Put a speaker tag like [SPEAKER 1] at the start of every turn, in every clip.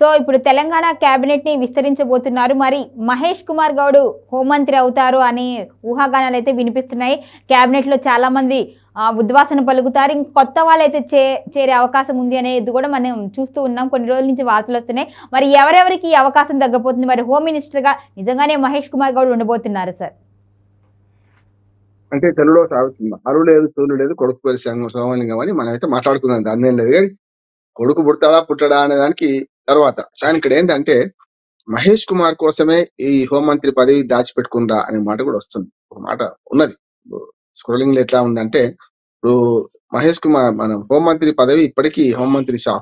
[SPEAKER 1] So ఇప్పుడు తెలంగాణ క్యాబినెట్‌ని విస్తరించబోతున్నారు. మరి మహేష్ కుమార్ గౌడ్ హోంమంత్రి అవుతారు అనే ఊహాగానాలైతే వినిపిస్తున్నాయి. క్యాబినెట్‌లో చాలామంది ఉద్వాసన పలుకుతారు. కొత్త వాళ్ళైతే చేరే అవకాశం ఉంది అనేది కూడా మనం చూస్తూ ఉన్నాం. కొన్ని రోజుల నుంచి వార్తలొస్తున్నాయి. మరి ఎవరెవరికి ఈ అవకాశం దక్కబోతుంది? మరి హోమ్ మినిస్టర్‌గా నిజంగానే మహేష్ కుమార్ గౌడ్ ఉండబోతున్నారా సార్?
[SPEAKER 2] అంటే తెలుగులో సాగుతుంది. అరు లేదు, తూలు లేదు, కొడుకు పేరు సోమలింగం అని మనమైతే మాట్లాడుకుందాం. దాన్నేం లేదు కానీ కొడుకు పుడతాడా పుట్టడా అనే దానికి తర్వాత. కానీ ఇక్కడ ఏంటంటే మహేష్ కుమార్ కోసమే ఈ హోంమంత్రి పదవి దాచిపెట్టుకుందా అనే మాట కూడా వస్తుంది. ఒక మాట ఉన్నది. స్క్రోలింగ్ లో ఎట్లా ఉందంటే ఇప్పుడు మహేష్ కుమార్ మన హోంమంత్రి పదవి ఇప్పటికీ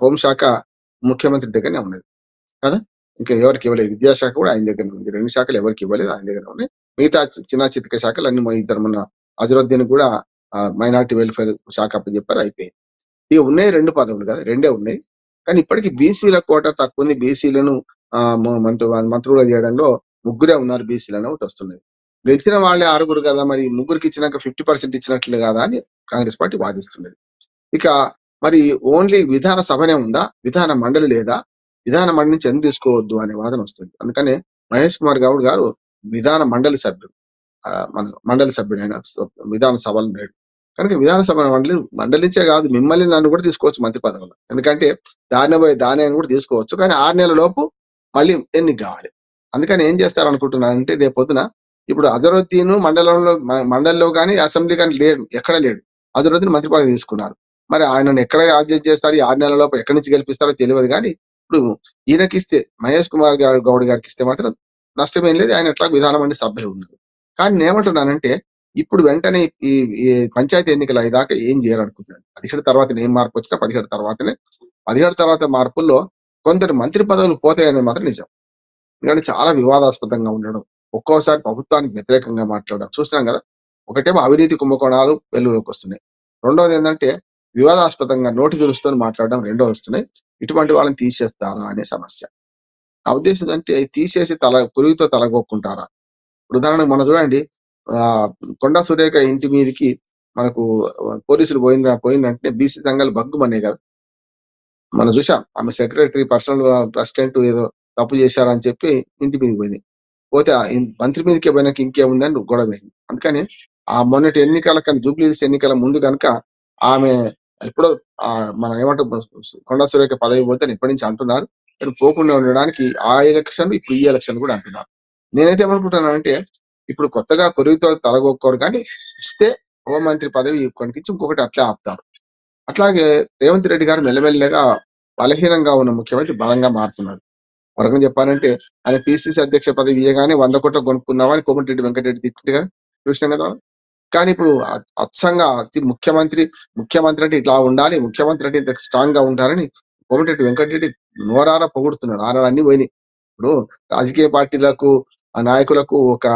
[SPEAKER 2] హోంశాఖ ముఖ్యమంత్రి దగ్గరనే ఉన్నది కదా. ఇంకా ఎవరికి ఇవ్వలేదు. విద్యాశాఖ కూడా ఆయన దగ్గర ఉంది. 2 శాఖలు ఎవరికి ఇవ్వలేదు, ఆయన దగ్గర ఉన్నాయి. మిగతా చిన్న చితక శాఖలు అన్ని ఇద్దరు మన అజరుద్దీన్ కూడా మైనార్టీ వెల్ఫేర్ శాఖ చెప్పారు, అయిపోయింది. ఇక ఉన్నాయి 2 పదవులు కదా, 2 ఉన్నాయి. కానీ ఇప్పటికీ బీసీల కోట తక్కువ ఉంది. బీసీలను మంత్రులుగా చేయడంలో ముగ్గురే ఉన్నారు బీసీలను ఒకటి వస్తున్నది. గెలిచిన వాళ్ళే 6 కదా, మరి ముగ్గురికి ఇచ్చినాక 50% ఇచ్చినట్లే కదా అని కాంగ్రెస్ పార్టీ వాదిస్తున్నది. ఇక మరి ఓన్లీ విధాన సభనే ఉందా, విధాన మండలి లేదా, విధాన మండలి నుంచి ఎందుకు తీసుకోవద్దు అనే వాదన వస్తుంది. అందుకనే మహేష్ కుమార్ గౌడ్ గారు విధాన మండలి సభ్యుడు. మన మండలి సభ్యుడు, ఆయన విధాన సభలు లేడు. కనుక విధానసభ మండలి నుంచే కాదు, మిమ్మల్ని నన్ను కూడా తీసుకోవచ్చు మంత్రి పదవులు. ఎందుకంటే దాని కూడా తీసుకోవచ్చు. కానీ 6 నెలల లోపు మళ్ళీ ఎన్నిక కావాలి. అందుకని ఏం చేస్తారు అనుకుంటున్నానంటే రేపు పొద్దున ఇప్పుడు అజరుద్దీన్ మండలిలో కానీ అసెంబ్లీ కానీ లేడు, ఎక్కడ లేడు. అజరుద్దీన్ మంత్రి పదవి తీసుకున్నారు. మరి ఆయనను ఎక్కడ అడ్జస్ట్ చేస్తారు, ఈ 6 నెలల లోపు ఎక్కడి నుంచి గెలిపిస్తారో తెలియదు. కానీ ఇప్పుడు ఈయనకిస్తే, మహేష్ కుమార్ గౌడ్ గారికి ఇస్తే మాత్రం నష్టమేం లేదు. ఆయన ఎట్లా విధాన మండలి సభ్యులు ఉన్నారు. కానీ నేనేమంటున్నానంటే ఇప్పుడు వెంటనే ఈ పంచాయతీ ఎన్నికలు అయ్యేదాకా ఏం చేయాలనుకుంటున్నాను. 17 తర్వాత ఏం మార్పు వచ్చినా 17 తర్వాతనే. 17 తర్వాత మార్పుల్లో కొందరు మంత్రి పదవులు పోతాయనేది మాత్రం నిజం. ఎందుకంటే చాలా వివాదాస్పదంగా ఉండడం, ఒక్కోసారి ప్రభుత్వానికి వ్యతిరేకంగా మాట్లాడడం చూస్తున్నాం కదా. ఒకటేమో అవినీతి కుంభకోణాలు వెలుగులోకి వస్తున్నాయి. రెండోది ఏంటంటే వివాదాస్పదంగా నోటి దురుస్తూ మాట్లాడడం రెండో వస్తున్నాయి. ఇటువంటి వాళ్ళని తీసేస్తారా అనే సమస్య. నా ఉద్దేశం అంటే తీసేసి పురుగుతో తలగొక్కుంటారా. ఉదాహరణకు మనం చూడండి, కొండా సురేఖ ఇంటి మీదకి మనకు పోలీసులు పోయిందంటే బీసీ సంఘాలు బగ్గుమన్నాయి కదా. మనం చూసాం, ఆమె సెక్రటరీ పర్సనల్ అసిస్టెంట్ ఏదో తప్పు చేశారని చెప్పి ఇంటి మీదకి పోయినాయి. పోతే మంత్రి మీదకే పోయినాక ఇంకేముందని గొడవ పోయింది. అందుకని ఆ మొన్నటి ఎన్నికల జూబ్లీహిల్స్ ఎన్నికల ముందు కనుక ఆమె ఎప్పుడో మనం ఏమంటాం కొండా సురేఖ పదవి పోతే ఎప్పటి నుంచి అంటున్నారు. పోకుండా ఉండడానికి ఆ ఎలక్షన్ ఇప్పుడు ఈ ఎలక్షన్ కూడా అంటున్నారు. నేనైతే ఏమనుకుంటున్నానంటే ఇప్పుడు కొత్తగా కొరివితో తలగొక్కోరు, కానీ ఇస్తే హోంమంత్రి పదవి కొనికించి ఇంకొకటి అట్లే ఆపుతారు. అట్లాగే రేవంత్ రెడ్డి గారు మెల్లమెల్లగా బలహీనంగా ఉన్న ముఖ్యమంత్రి బలంగా మారుతున్నాడు. వరకం చెప్పాలంటే ఆయన పిసిసి అధ్యక్ష పదవి ఇయ్యగానే 100 కోట్లు కొనుక్కున్నావా అని కోమటిరెడ్డి వెంకటరెడ్డి తిట్టింది కదా, చూసినాం కదా. కానీ ఇప్పుడు అచ్చంగా ముఖ్యమంత్రి అంటే ఇట్లా ఉండాలి, ముఖ్యమంత్రి అంటే ఇంత స్ట్రాంగ్ గా ఉంటారని కోమటిరెడ్డి వెంకటరెడ్డి నోరారా పొగుడుతున్నాడు. ఆనాడు అన్ని పోయినాయి. ఇప్పుడు రాజకీయ పార్టీలకు ఆ నాయకులకు ఒక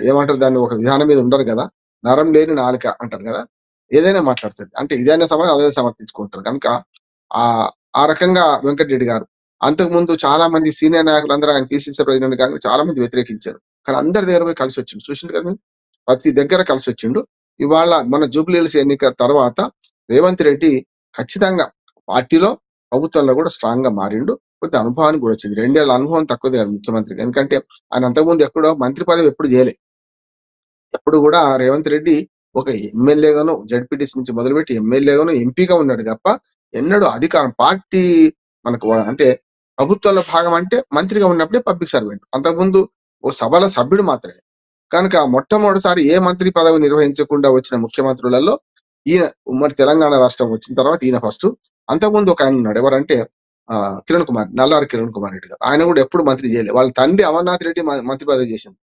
[SPEAKER 2] ఏమంటారు దాన్ని, ఒక విధానం మీద ఉండరు కదా. నరం లేని నాలుక అంటారు కదా, ఏదైనా మాట్లాడుతుంది. అంటే ఇదైనా అదే సమర్థించుకుంటారు. కనుక ఆ రకంగా వెంకటరెడ్డి గారు అంతకుముందు చాలా మంది సీనియర్ నాయకులు అందరూ ఆయన పిసిసి ప్రెసిడెంట్ గారు చాలా మంది వ్యతిరేకించారు. కానీ అందరి దగ్గర పోయి కలిసి వచ్చిండు, చూసిండు కదా, ప్రతి దగ్గర కలిసి వచ్చిండు. ఇవాళ మన జూబ్లీహిల్స్ ఎన్నిక తర్వాత రేవంత్ రెడ్డి ఖచ్చితంగా పార్టీలో ప్రభుత్వంలో కూడా స్ట్రాంగ్ గా మారిండు. కొద్ది అనుభవానికి కూడా వచ్చింది. 2 ఏళ్ల అనుభవం తక్కువదే ముఖ్యమంత్రిగా. ఎందుకంటే ఆయన అంతకుముందు ఎక్కడో మంత్రి పదవి ఎప్పుడు చేయలే. ఎప్పుడు కూడా రేవంత్ రెడ్డి ఒక ఎమ్మెల్యేగాను, జడ్పీటీసీ నుంచి మొదలుపెట్టి ఎమ్మెల్యేగాను, ఎంపీగా ఉన్నాడు తప్ప ఎన్నడూ అధికారం పార్టీ మనకు అంటే ప్రభుత్వంలో భాగం అంటే మంత్రిగా ఉన్నప్పుడే పబ్లిక్ సర్వెంట్. అంతకుముందు ఓ సభల సభ్యుడు మాత్రమే. కనుక మొట్టమొదటిసారి ఏ మంత్రి పదవి నిర్వహించకుండా వచ్చిన ముఖ్యమంత్రులలో ఈయన ఉమ్మడి తెలంగాణ రాష్ట్రం వచ్చిన తర్వాత ఈయన ఫస్ట్. అంతకుముందు ఒక ఆయన ఉన్నాడు, ఎవరంటే నల్లారి కిరణ్ కుమార్ రెడ్డి గారు. ఆయన కూడా ఎప్పుడు మంత్రి చేయలేదు. వాళ్ళ తండ్రి అమర్నాథ్ రెడ్డి మంత్రి పదవి చేసింది.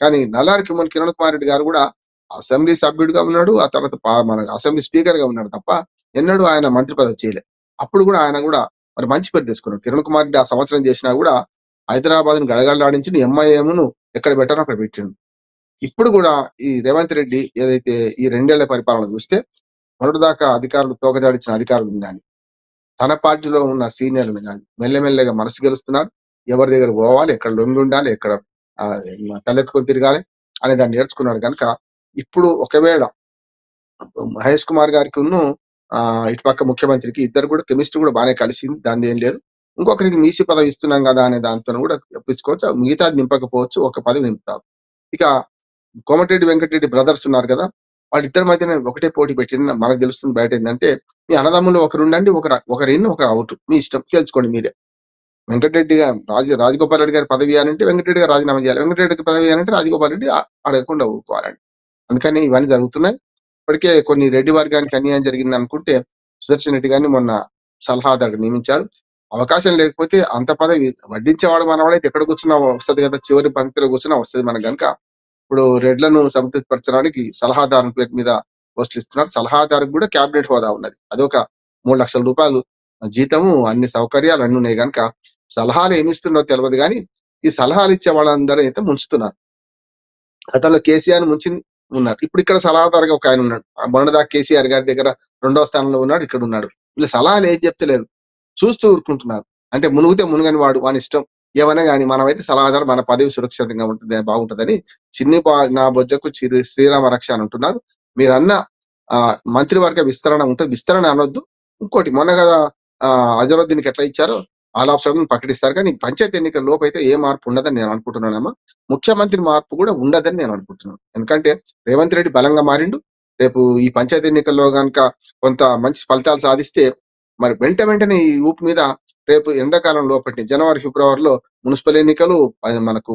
[SPEAKER 2] కానీ నల్లారి కిరణ్ కుమార్ రెడ్డి గారు కూడా అసెంబ్లీ సభ్యుడిగా ఉన్నాడు, ఆ తర్వాత మన అసెంబ్లీ స్పీకర్ గా ఉన్నాడు తప్ప ఎన్నడూ ఆయన మంత్రి పదవి చేయలేదు. అప్పుడు కూడా ఆయన కూడా మరి మంచి పేరు తెచ్చుకున్నాడు. కిరణ్ కుమార్ రెడ్డి ఆ సంవత్సరం చేసినా కూడా హైదరాబాద్ ను గడగడలాడించి ఎంఐఎంను ఎక్కడ పెట్టారో అక్కడ పెట్టిండు. ఇప్పుడు కూడా ఈ రేవంత్ రెడ్డి ఏదైతే ఈ 2 ఏళ్ల పరిపాలన చూస్తే మొదటిదాకా అధికారులు తోకజాడించిన అధికారులు కానీ తన పార్టీలో ఉన్న సీనియర్లు కానీ మెల్లమెల్లగా మనసు గెలుస్తున్నారు. ఎవరి దగ్గర పోవాలి, ఎక్కడ లొంగి ఉండాలి, ఎక్కడ తలెత్తుకొని తిరగాలి అనే దాన్ని నేర్చుకున్నాడు. కనుక ఇప్పుడు ఒకవేళ మహేష్ కుమార్ గారికి ఇటుపక్క ముఖ్యమంత్రికి ఇద్దరు కూడా కెమిస్ట్రీ కూడా బాగానే కలిసింది, దాని ఏం లేదు. ఇంకొకరికి మీసి పదవి ఇస్తున్నాం కదా అనే దాంతో కూడా ఒప్పించుకోవచ్చు. మిగతాది నింపకపోవచ్చు. ఒక పదవి నింపుతారు. ఇక కోమటిరెడ్డి వెంకటరెడ్డి బ్రదర్స్ ఉన్నారు కదా, వాళ్ళిద్దరి మధ్యన ఒకటే పోటీ పెట్టింది. మనకు తెలుస్తుంది బయట ఏంటంటే, మీ అన్నదమ్ములు ఒకరు ఉండండి, ఒకరు ఇన్ ఒకరు అవుట్, మీ ఇష్టం తెలుసుకోండి మీరే. వెంకటరెడ్డి రాజగోపాల్ రెడ్డి గారి పదవి ఇవ్వాలంటే వెంకటరెడ్డి గారు రాజీనామా చేయాలి, వెంకటరెడ్డికి పదవి ఇవ్వాలంటే రాజగోపాల్ రెడ్డి అడగకుండా ఊరుకోవాలండి. అందుకని ఇవన్నీ జరుగుతున్నాయి. ఇప్పటికే కొన్ని రెడ్డి వర్గానికి అన్యాయం జరిగింది అనుకుంటే సుదర్శన్ రెడ్డి గారిని మొన్న సలహాదారు నియమించారు. అవకాశం లేకపోతే అంత పదవి వడ్డించేవాడు మనవాడైతే ఎక్కడ కూర్చున్నా వస్తుంది కదా, చివరి పంక్తిలో కూర్చున్నా వస్తుంది మనకు గనుక. ఇప్పుడు రెడ్లను సంతృప్తిపరచడానికి సలహాదారు పేరు మీద పోస్టులు ఇస్తున్నారు. సలహాదారుకు కూడా క్యాబినెట్ హోదా ఉన్నది. అదొక 3 లక్షల రూపాయలు జీతము, అన్ని సౌకర్యాలు అన్ని ఉన్నాయి కనుక సలహాలు ఏమిస్తుండో తెలియదు కానీ ఈ సలహాలు ఇచ్చే వాళ్ళందరూ అయితే ముంచుతున్నారు. గతంలో కేసీఆర్ ముంచింది ఉన్నారు. ఇప్పుడు ఇక్కడ సలహాదారుగా ఒక ఆయన ఉన్నాడు. మొన్నదా కేసీఆర్ గారి దగ్గర 2వ స్థానంలో ఉన్నాడు, ఇక్కడ ఉన్నాడు. వీళ్ళు సలహాలు ఏం చెప్తలేరు, చూస్తూ ఊరుకుంటున్నారు. అంటే మునుగుతే మునుగని వాడు వాని ఇష్టం ఏమన్నా కానీ మనమైతే సలహాదారు, మన పదవి సురక్షితంగా ఉంటుంది, బాగుంటుందని నా బొజ్జకు శ్రీరామ రక్ష అని అంటున్నారు. మీరన్న మంత్రివర్గ విస్తరణ ఉంటుంది, విస్తరణ అనొద్దు. ఇంకోటి మొన్న కదా అజరుద్దీన్కి ఎట్లా ఇచ్చారో ఆల్ ఆఫ్ సడన్ ప్రకటిస్తారు. కానీ పంచాయతీ ఎన్నికల లోపు అయితే ఏ మార్పు ఉండదని నేను అనుకుంటున్నానమ్మా. ముఖ్యమంత్రి మార్పు కూడా ఉండదని నేను అనుకుంటున్నాను. ఎందుకంటే రేవంత్ రెడ్డి బలంగా మారిండు. రేపు ఈ పంచాయతీ ఎన్నికల్లో కనుక కొంత మంచి ఫలితాలు సాధిస్తే మరి వెంటనే ఈ ఊపు మీద రేపు ఎండాకాలం లోపటి జనవరి ఫిబ్రవరిలో మున్సిపల్ ఎన్నికలు, మనకు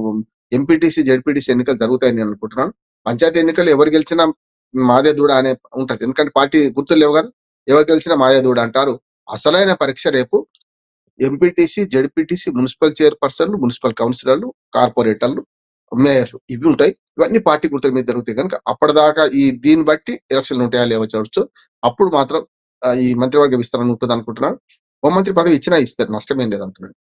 [SPEAKER 2] ఎంపీటీసీ జెడ్పీటీసీ ఎన్నికలు జరుగుతాయని నేను అనుకుంటున్నాను. పంచాయతీ ఎన్నికలు ఎవరు గెలిచినా మాదే దూడ అనే ఉంటది. ఎందుకంటే పార్టీ గుర్తులు లేవు కదా, ఎవరు గెలిచినా మాదే దూడ అంటారు. అసలైన పరీక్ష రేపు ఎంపీటీసీ జెడ్పీటీసీ మున్సిపల్ చైర్పర్సన్లు, మున్సిపల్ కౌన్సిలర్లు, కార్పొరేటర్లు, మేయర్లు ఇవి ఉంటాయి. ఇవన్నీ పార్టీ గుర్తుల మీద జరుగుతాయి కనుక అప్పటిదాకా దీన్ని బట్టి ఎలక్షన్లు ఉంటాయా లేవో చూడొచ్చు. అప్పుడు మాత్రం ఈ మంత్రివర్గ విస్తరణ ఉంటుంది అనుకుంటున్నాను. హోంమంత్రి పదవి ఇచ్చినా ఇస్తారు, నష్టమేం లేదు అంటున్నాను.